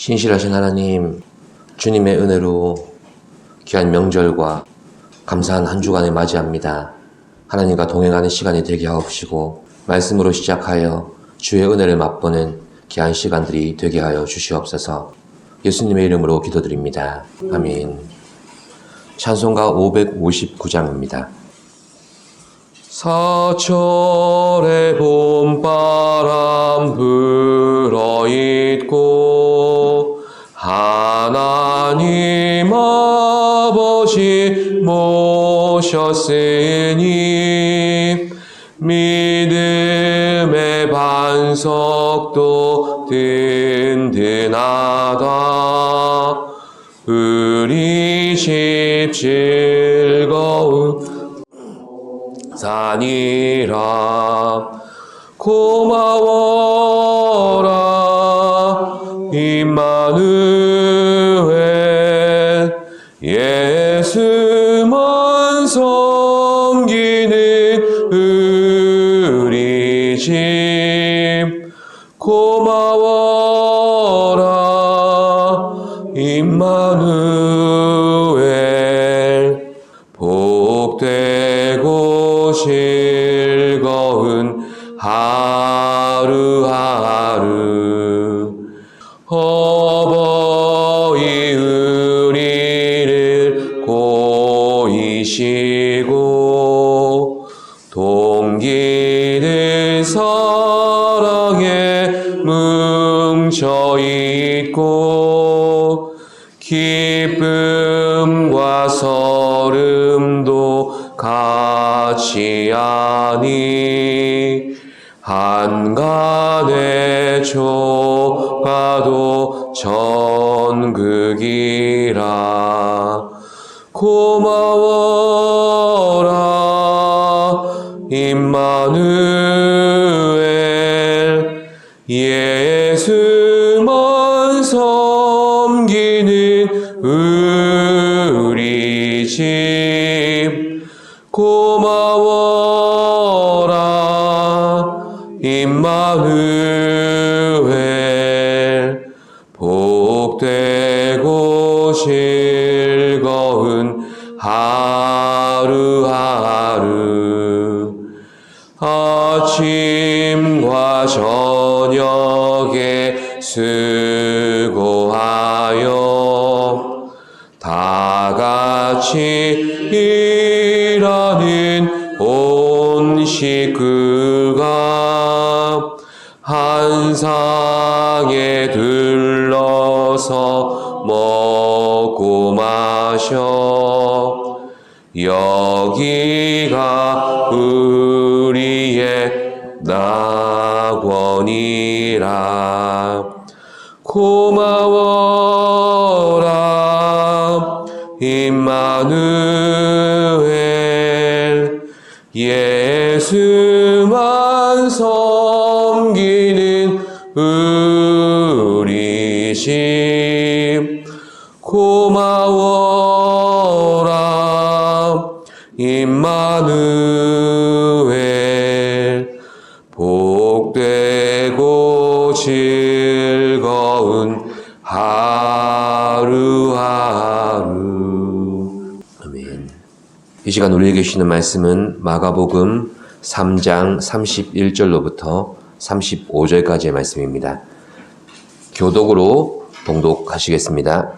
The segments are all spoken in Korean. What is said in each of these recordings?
신실하신 하나님, 주님의 은혜로 귀한 명절과 감사한 한 주간을 맞이합니다. 하나님과 동행하는 시간이 되게 하옵시고 말씀으로 시작하여 주의 은혜를 맛보는 귀한 시간들이 되게 하여 주시옵소서. 예수님의 이름으로 기도드립니다. 아멘. 찬송가 559장입니다. 사철의 봄바람 불어있고 하나님 아버지 모셨으니 믿음의 반석도 든든하다. 우리 집 즐거운 산이라. 고마워라 임마누엘. 예수만 섬기는 우리 집. 고마워라 임마누엘. 복되고 즐거운 하루하루. 어버이 우리를 고이시고 동기는 사랑에 뭉쳐있고 기쁨과 설움도 같이 하니 한간의 조가도 천국이라. 고마워라 임마누엘. 예수만 섬기는 우리 집. 고마워라 임마누엘. 복되고 즐거운 하루하루. 아침과 저녁에 수고하여 다같이 일하는 온 식구가 한 상에 둘러서 먹고 마셔. 여기가 우리의 낙원이라. 고마워라 임마누엘. 예수만 섬기는 우리 집. 고마워라 임마누엘. 복되고 즐거운 하루하루. 아멘. 이 시간 우리 계시는 말씀은 마가복음 3장 31절로부터 35절까지의 말씀입니다. 교독으로 봉독하시겠습니다.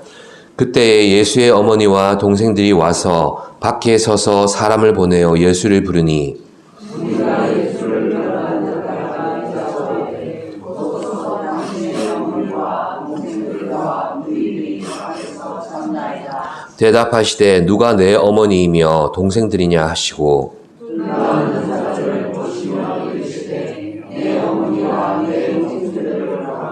그때 예수의 어머니와 동생들이 와서 밖에 서서 사람을 보내어 예수를 부르니 대답하시되 누가 내 어머니이며 동생들이냐 하시고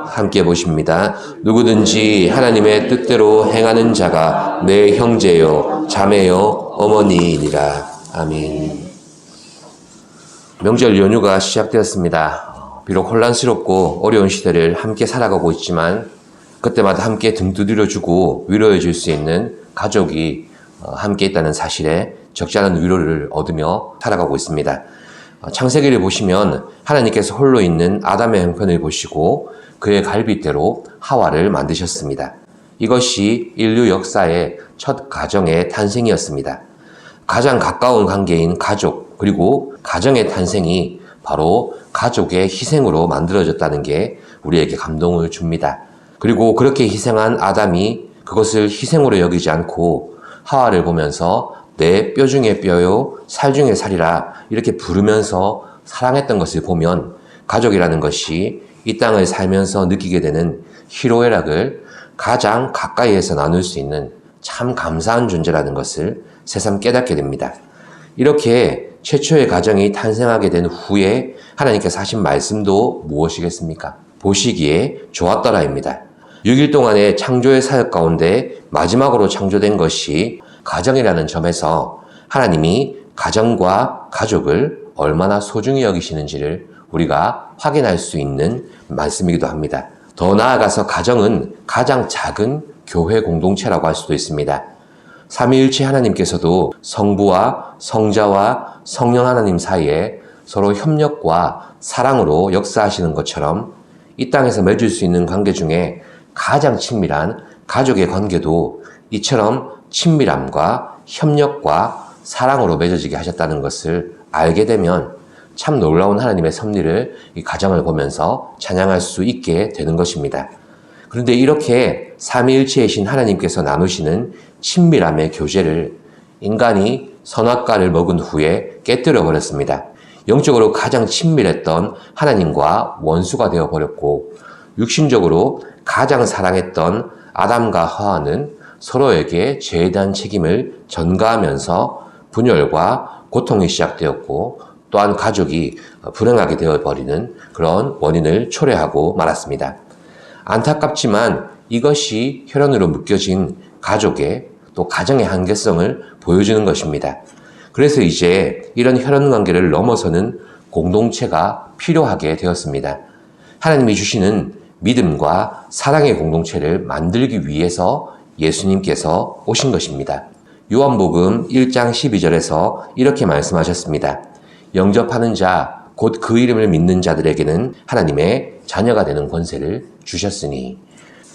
함께 보십니다. 누구든지 하나님의 뜻대로 행하는 자가 내 형제요 자매요 어머니이니라. 아멘. 명절 연휴가 시작되었습니다. 비록 혼란스럽고 어려운 시대를 함께 살아가고 있지만 그때마다 함께 등 두드려주고 위로해 줄 수 있는 가족이 함께 있다는 사실에 적지 않은 위로를 얻으며 살아가고 있습니다. 창세기를 보시면 하나님께서 홀로 있는 아담의 형편을 보시고 그의 갈빗대로 하와를 만드셨습니다. 이것이 인류 역사의 첫 가정의 탄생이었습니다. 가장 가까운 관계인 가족, 그리고 가정의 탄생이 바로 가족의 희생으로 만들어졌다는 게 우리에게 감동을 줍니다. 그리고 그렇게 희생한 아담이 그것을 희생으로 여기지 않고 하와를 보면서 내 뼈 중에 뼈요, 살 중에 살이라 이렇게 부르면서 사랑했던 것을 보면 가족이라는 것이 이 땅을 살면서 느끼게 되는 희로애락을 가장 가까이에서 나눌 수 있는 참 감사한 존재라는 것을 새삼 깨닫게 됩니다. 이렇게 최초의 가정이 탄생하게 된 후에 하나님께서 하신 말씀도 무엇이겠습니까? 보시기에 좋았더라입니다. 6일 동안의 창조의 사역 가운데 마지막으로 창조된 것이 가정이라는 점에서 하나님이 가정과 가족을 얼마나 소중히 여기시는지를 우리가 확인할 수 있는 말씀이기도 합니다. 더 나아가서 가정은 가장 작은 교회 공동체라고 할 수도 있습니다. 삼위일체 하나님께서도 성부와 성자와 성령 하나님 사이에 서로 협력과 사랑으로 역사하시는 것처럼 이 땅에서 맺을 수 있는 관계 중에 가장 친밀한 가족의 관계도 이처럼 친밀함과 협력과 사랑으로 맺어지게 하셨다는 것을 알게 되면 참 놀라운 하나님의 섭리를 이 가정을 보면서 찬양할 수 있게 되는 것입니다. 그런데 이렇게 삼위일체이신 하나님께서 나누시는 친밀함의 교제를 인간이 선악과를 먹은 후에 깨뜨려 버렸습니다. 영적으로 가장 친밀했던 하나님과 원수가 되어 버렸고 육신적으로 가장 사랑했던 아담과 하와는 서로에게 죄에 대한 책임을 전가하면서 분열과 고통이 시작되었고 또한 가족이 불행하게 되어버리는 그런 원인을 초래하고 말았습니다. 안타깝지만 이것이 혈연으로 묶여진 가족의 또 가정의 한계성을 보여주는 것입니다. 그래서 이제 이런 혈연 관계를 넘어서는 공동체가 필요하게 되었습니다. 하나님이 주시는 믿음과 사랑의 공동체를 만들기 위해서 예수님께서 오신 것입니다. 요한복음 1장 12절에서 이렇게 말씀하셨습니다. 영접하는 자, 곧 그 이름을 믿는 자들에게는 하나님의 자녀가 되는 권세를 주셨으니.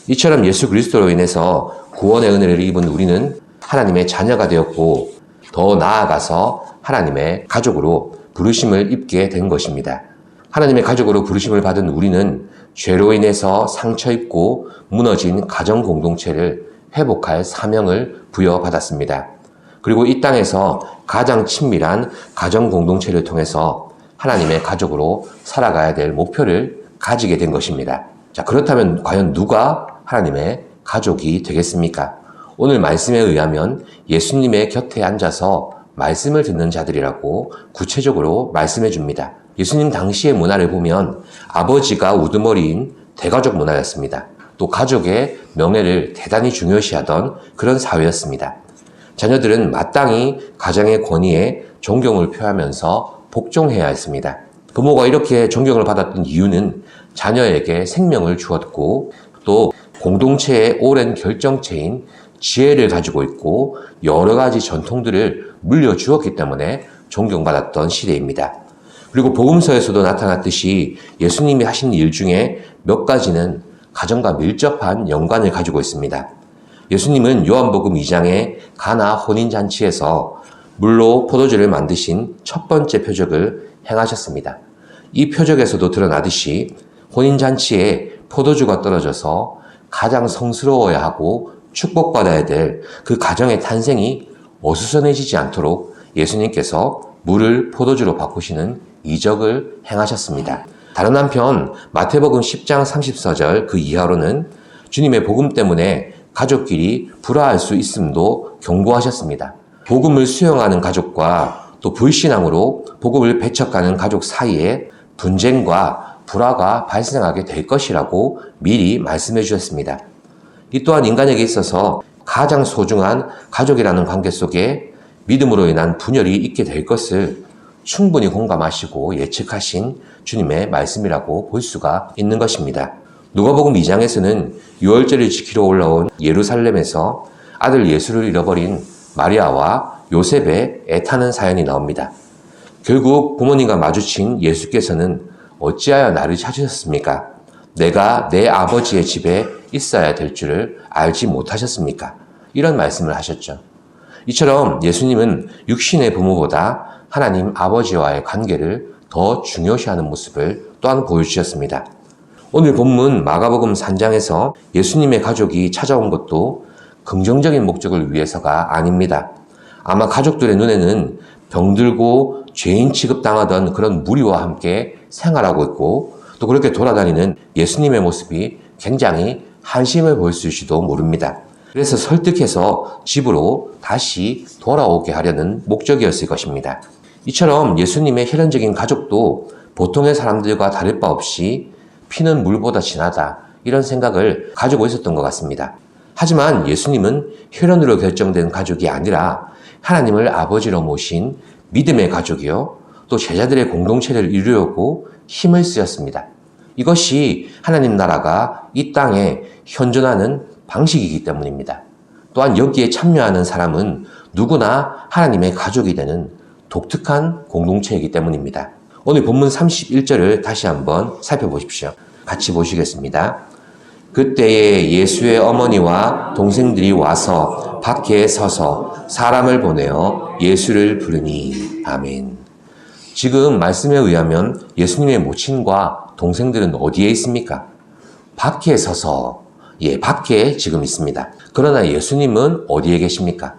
이처럼 예수 그리스도로 인해서 구원의 은혜를 입은 우리는 하나님의 자녀가 되었고 더 나아가서 하나님의 가족으로 부르심을 입게 된 것입니다. 하나님의 가족으로 부르심을 받은 우리는 죄로 인해서 상처 입고 무너진 가정 공동체를 회복할 사명을 부여받았습니다. 그리고 이 땅에서 가장 친밀한 가정 공동체를 통해서 하나님의 가족으로 살아가야 될 목표를 가지게 된 것입니다. 자, 그렇다면 과연 누가 하나님의 가족이 되겠습니까? 오늘 말씀에 의하면 예수님의 곁에 앉아서 말씀을 듣는 자들이라고 구체적으로 말씀해 줍니다. 예수님 당시의 문화를 보면 아버지가 우두머리인 대가족 문화였습니다. 또 가족의 명예를 대단히 중요시하던 그런 사회였습니다. 자녀들은 마땅히 가정의 권위에 존경을 표하면서 복종해야 했습니다. 부모가 이렇게 존경을 받았던 이유는 자녀에게 생명을 주었고 또 공동체의 오랜 결정체인 지혜를 가지고 있고 여러 가지 전통들을 물려주었기 때문에 존경받았던 시대입니다. 그리고 복음서에서도 나타났듯이 예수님이 하신 일 중에 몇 가지는 가정과 밀접한 연관을 가지고 있습니다. 예수님은 요한복음 2장의 가나 혼인잔치에서 물로 포도주를 만드신 첫 번째 표적을 행하셨습니다. 이 표적에서도 드러나듯이 혼인잔치에 포도주가 떨어져서 가장 성스러워야 하고 축복받아야 될 그 가정의 탄생이 어수선해지지 않도록 예수님께서 물을 포도주로 바꾸시는 이적을 행하셨습니다. 다른 한편 마태복음 10장 34절 그 이하로는 주님의 복음 때문에 가족끼리 불화할 수 있음도 경고하셨습니다. 복음을 수용하는 가족과 또 불신앙으로 복음을 배척하는 가족 사이에 분쟁과 불화가 발생하게 될 것이라고 미리 말씀해 주셨습니다. 이 또한 인간에게 있어서 가장 소중한 가족이라는 관계 속에 믿음으로 인한 분열이 있게 될 것을 충분히 공감하시고 예측하신 주님의 말씀이라고 볼 수가 있는 것입니다. 누가복음 2장에서는 유월절을 지키러 올라온 예루살렘에서 아들 예수를 잃어버린 마리아와 요셉의 애타는 사연이 나옵니다. 결국 부모님과 마주친 예수께서는 어찌하여 나를 찾으셨습니까? 내가 내 아버지의 집에 있어야 될 줄을 알지 못하셨습니까? 이런 말씀을 하셨죠. 이처럼 예수님은 육신의 부모보다 하나님 아버지와의 관계를 더 중요시하는 모습을 또한 보여주셨습니다. 오늘 본문 마가복음 3장에서 예수님의 가족이 찾아온 것도 긍정적인 목적을 위해서가 아닙니다. 아마 가족들의 눈에는 병들고 죄인 취급당하던 그런 무리와 함께 생활하고 있고 또 그렇게 돌아다니는 예수님의 모습이 굉장히 한심해 보일 수일지도 모릅니다. 그래서 설득해서 집으로 다시 돌아오게 하려는 목적이었을 것입니다. 이처럼 예수님의 혈연적인 가족도 보통의 사람들과 다를 바 없이 피는 물보다 진하다 이런 생각을 가지고 있었던 것 같습니다. 하지만 예수님은 혈연으로 결정된 가족이 아니라 하나님을 아버지로 모신 믿음의 가족이요 또 제자들의 공동체를 이루려고 힘을 쓰였습니다. 이것이 하나님 나라가 이 땅에 현존하는 방식이기 때문입니다. 또한 여기에 참여하는 사람은 누구나 하나님의 가족이 되는 독특한 공동체이기 때문입니다. 오늘 본문 31절을 다시 한번 살펴보십시오. 같이 보시겠습니다. 그때에 예수의 어머니와 동생들이 와서 밖에 서서 사람을 보내어 예수를 부르니. 아멘. 지금 말씀에 의하면 예수님의 모친과 동생들은 어디에 있습니까? 밖에 서서, 밖에 지금 있습니다. 그러나 예수님은 어디에 계십니까?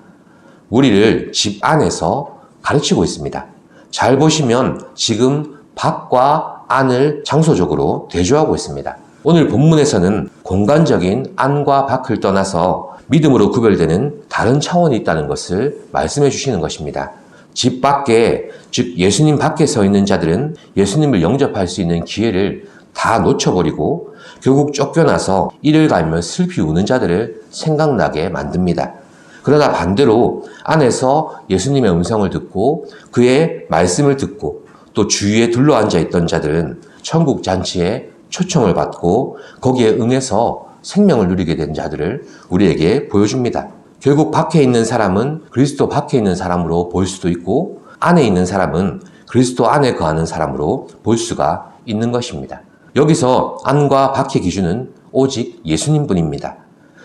우리를 집 안에서 가르치고 있습니다. 잘 보시면 지금 밖과 안을 장소적으로 대조하고 있습니다. 오늘 본문에서는 공간적인 안과 밖을 떠나서 믿음으로 구별되는 다른 차원이 있다는 것을 말씀해 주시는 것입니다. 집 밖에, 즉 예수님 밖에 서 있는 자들은 예수님을 영접할 수 있는 기회를 다 놓쳐버리고 결국 쫓겨나서 이를 갈며 슬피 우는 자들을 생각나게 만듭니다. 그러나 반대로 안에서 예수님의 음성을 듣고 그의 말씀을 듣고 또 주위에 둘러앉아 있던 자들은 천국 잔치에 초청을 받고 거기에 응해서 생명을 누리게 된 자들을 우리에게 보여줍니다. 결국 밖에 있는 사람은 그리스도 밖에 있는 사람으로 볼 수도 있고 안에 있는 사람은 그리스도 안에 거하는 사람으로 볼 수가 있는 것입니다. 여기서 안과 밖의 기준은 오직 예수님뿐입니다.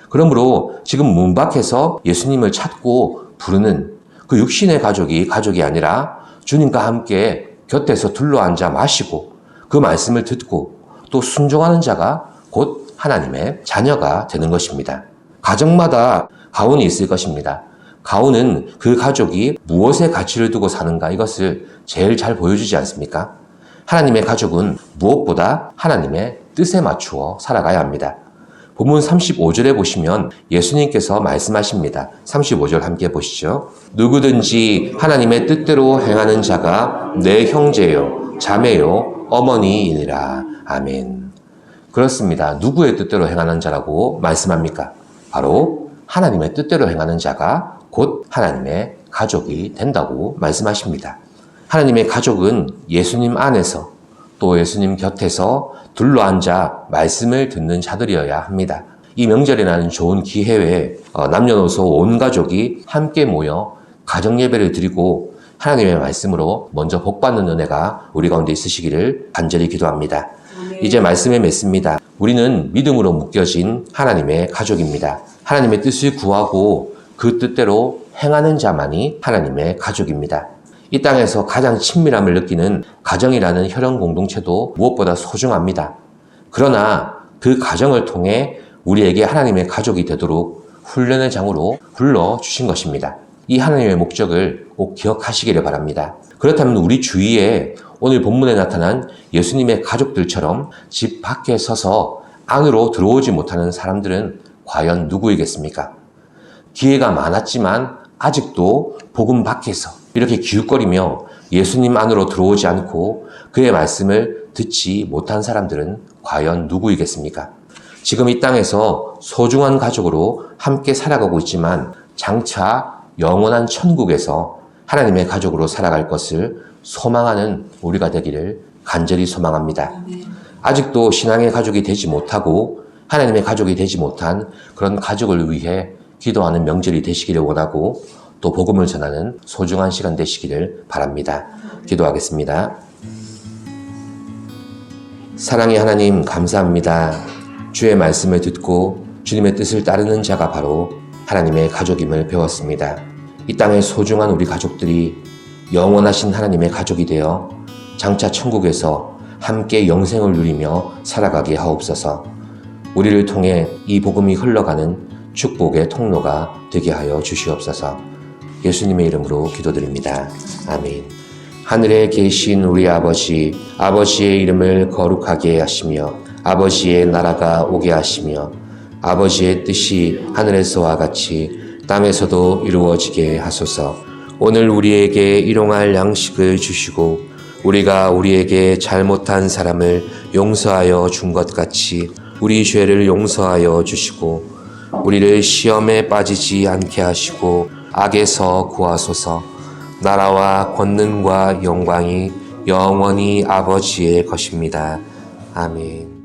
그러므로 지금 문 밖에서 예수님을 찾고 부르는 그 육신의 가족이 아니라 주님과 함께 곁에서 둘러앉아 마시고 그 말씀을 듣고 또 순종하는 자가 곧 하나님의 자녀가 되는 것입니다. 가정마다 가훈이 있을 것입니다. 가훈은 그 가족이 무엇에 가치를 두고 사는가 이것을 제일 잘 보여주지 않습니까? 하나님의 가족은 무엇보다 하나님의 뜻에 맞추어 살아가야 합니다. 본문 35절에 보시면 예수님께서 말씀하십니다. 35절 함께 보시죠. 누구든지 하나님의 뜻대로 행하는 자가 내 형제요, 자매요, 어머니이니라. 아멘. 그렇습니다. 누구의 뜻대로 행하는 자라고 말씀합니까? 바로 하나님의 뜻대로 행하는 자가 곧 하나님의 가족이 된다고 말씀하십니다. 하나님의 가족은 예수님 안에서 또 예수님 곁에서 둘러앉아 말씀을 듣는 자들이어야 합니다. 이 명절이라는 좋은 기회에 남녀노소 온 가족이 함께 모여 가정예배를 드리고 하나님의 말씀으로 먼저 복받는 은혜가 우리 가운데 있으시기를 간절히 기도합니다. 이제 말씀에 맺습니다. 우리는 믿음으로 묶여진 하나님의 가족입니다. 하나님의 뜻을 구하고 그 뜻대로 행하는 자만이 하나님의 가족입니다. 이 땅에서 가장 친밀함을 느끼는 가정이라는 혈연 공동체도 무엇보다 소중합니다. 그러나 그 가정을 통해 우리에게 하나님의 가족이 되도록 훈련의 장으로 불러주신 것입니다. 이 하나님의 목적을 꼭 기억하시기를 바랍니다. 그렇다면 우리 주위에 오늘 본문에 나타난 예수님의 가족들처럼 집 밖에 서서 안으로 들어오지 못하는 사람들은 과연 누구이겠습니까? 기회가 많았지만 아직도 복음 밖에서 이렇게 기웃거리며 예수님 안으로 들어오지 않고 그의 말씀을 듣지 못한 사람들은 과연 누구이겠습니까? 지금 이 땅에서 소중한 가족으로 함께 살아가고 있지만 장차 영원한 천국에서 하나님의 가족으로 살아갈 것을 소망하는 우리가 되기를 간절히 소망합니다. 아직도 신앙의 가족이 되지 못하고 하나님의 가족이 되지 못한 그런 가족을 위해 기도하는 명절이 되시기를 원하고 또 복음을 전하는 소중한 시간 되시기를 바랍니다. 기도하겠습니다. 사랑의 하나님, 감사합니다. 주의 말씀을 듣고 주님의 뜻을 따르는 자가 바로 하나님의 가족임을 배웠습니다. 이 땅의 소중한 우리 가족들이 영원하신 하나님의 가족이 되어 장차 천국에서 함께 영생을 누리며 살아가게 하옵소서. 우리를 통해 이 복음이 흘러가는 축복의 통로가 되게 하여 주시옵소서. 예수님의 이름으로 기도드립니다. 아멘. 하늘에 계신 우리 아버지, 아버지의 이름을 거룩하게 하시며 아버지의 나라가 오게 하시며 아버지의 뜻이 하늘에서와 같이 땅에서도 이루어지게 하소서. 오늘 우리에게 일용할 양식을 주시고 우리가 우리에게 잘못한 사람을 용서하여 준 것 같이 우리 죄를 용서하여 주시고 우리를 시험에 빠지지 않게 하시고 악에서 구하소서. 나라와 권능과 영광이 영원히 아버지의 것입니다. 아멘.